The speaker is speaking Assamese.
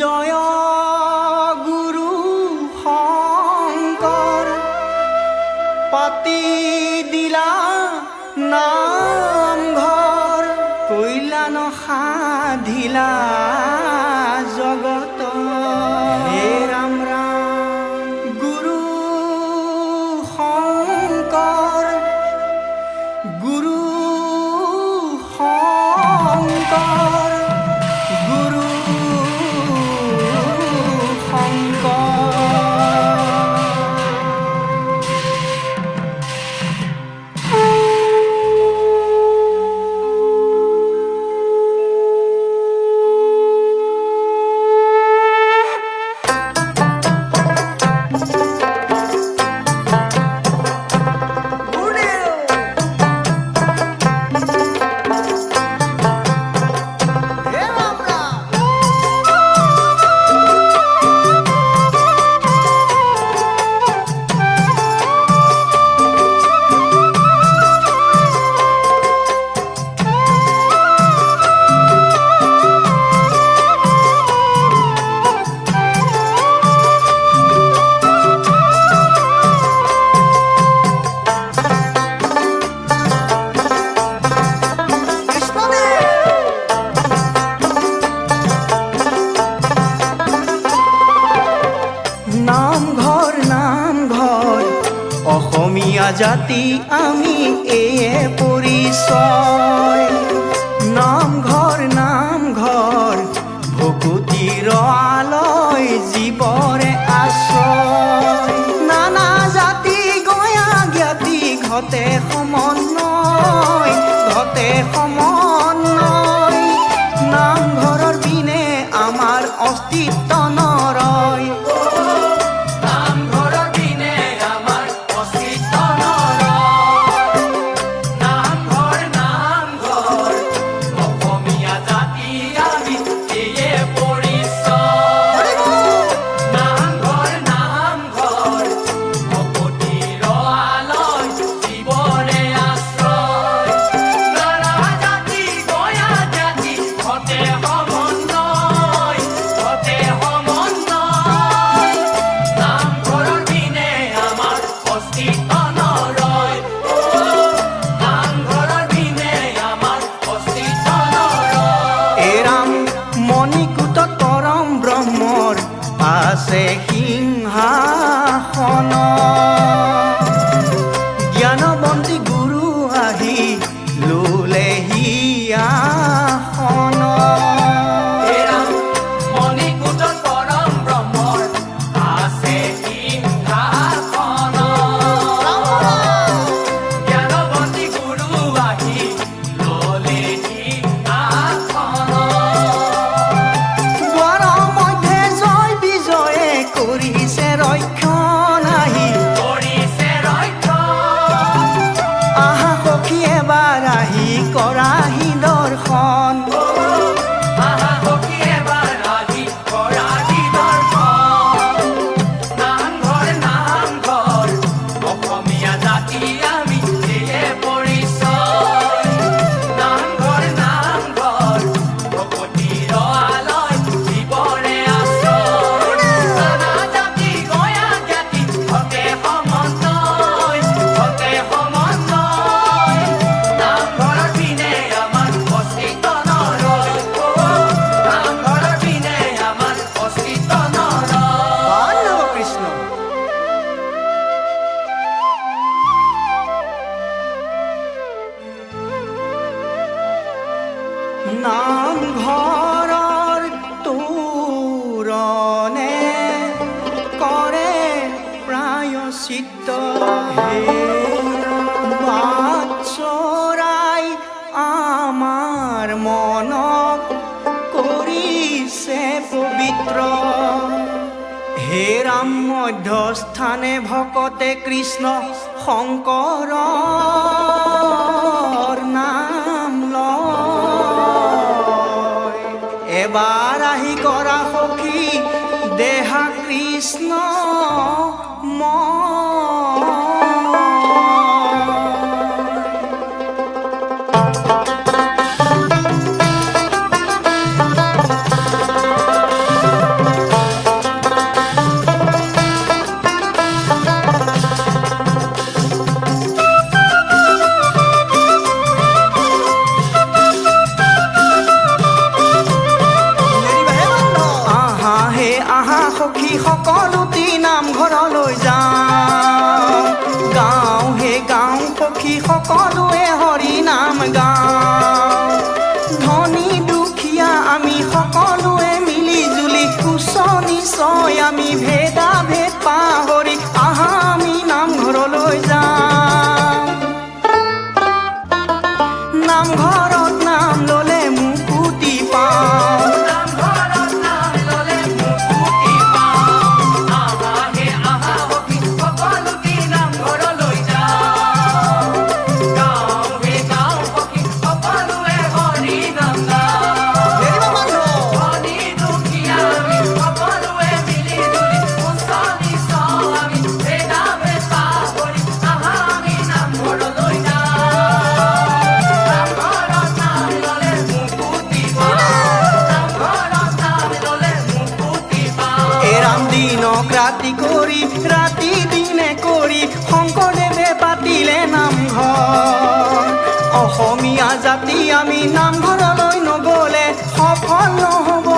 জয় গুৰু শংকৰ পাতি দিলা নামঘৰ কৈলা নসাধিলা জগত হে ৰাম ৰাম গুৰু শংকৰ গুৰু শংকৰ গুৰু নামঘৰ নামঘৰ অসমীয়া জাতি আমি এয়ে পৰিচয় নামঘৰ নামঘৰ ভকতিৰ আলয় জীৱৰে আশ্ৰয় নানা জাতি গঞা জ্ঞাতি ঘটে সমন্বয় নামঘৰৰ বিনে আমাৰ অস্তিত্ব নৰয় আছে সিংহাসন জ্ঞানবন্তী গুৰু আহি ললেহি আসন কৰাহি দৰ্শন নামঘৰ নামঘৰ অসমীয়া জাতি আমি এয়ে পৰিচয় নামঘৰ নামঘৰ ভকতিৰ আলয় জীৱৰে আশ্ৰয় নানা জাতি গঞা জ্ঞাতি ঘটে সমন্বয় নামঘৰৰ তোৰণে কৰে প্ৰায়শ্চিত্ত বাট চৰাই আমাৰ মনক কৰিছে পবিত্ৰ হে ৰাম মধ্যস্থানে ভকতে কৃষ্ণ শংকৰৰ নাম লয় এবাৰ আহি কৰা সখী দেহা কৃষ্ণ সখী সকলোটি নামঘৰলৈ যাওঁ গাওঁ হে গাওঁ সখী সকলোৱে হৰি নাম গাওঁ ধনী দুখীয়া আমি সকলোৱে মিলি জুলি উচ্চ নিচয় আমি ভেদাভেদ পাহৰি আহা আমি নামঘৰলৈ যাওঁ নামঘৰত নাম ল'লে মুকুতি পাওঁ ৰাতি কৰি ৰাতি দিনে কৰি শংকৰদেৱে পাতিলে নামঘৰ অসমীয়া জাতি আমি নামঘৰলৈ নগ'লে সফল নহ'ব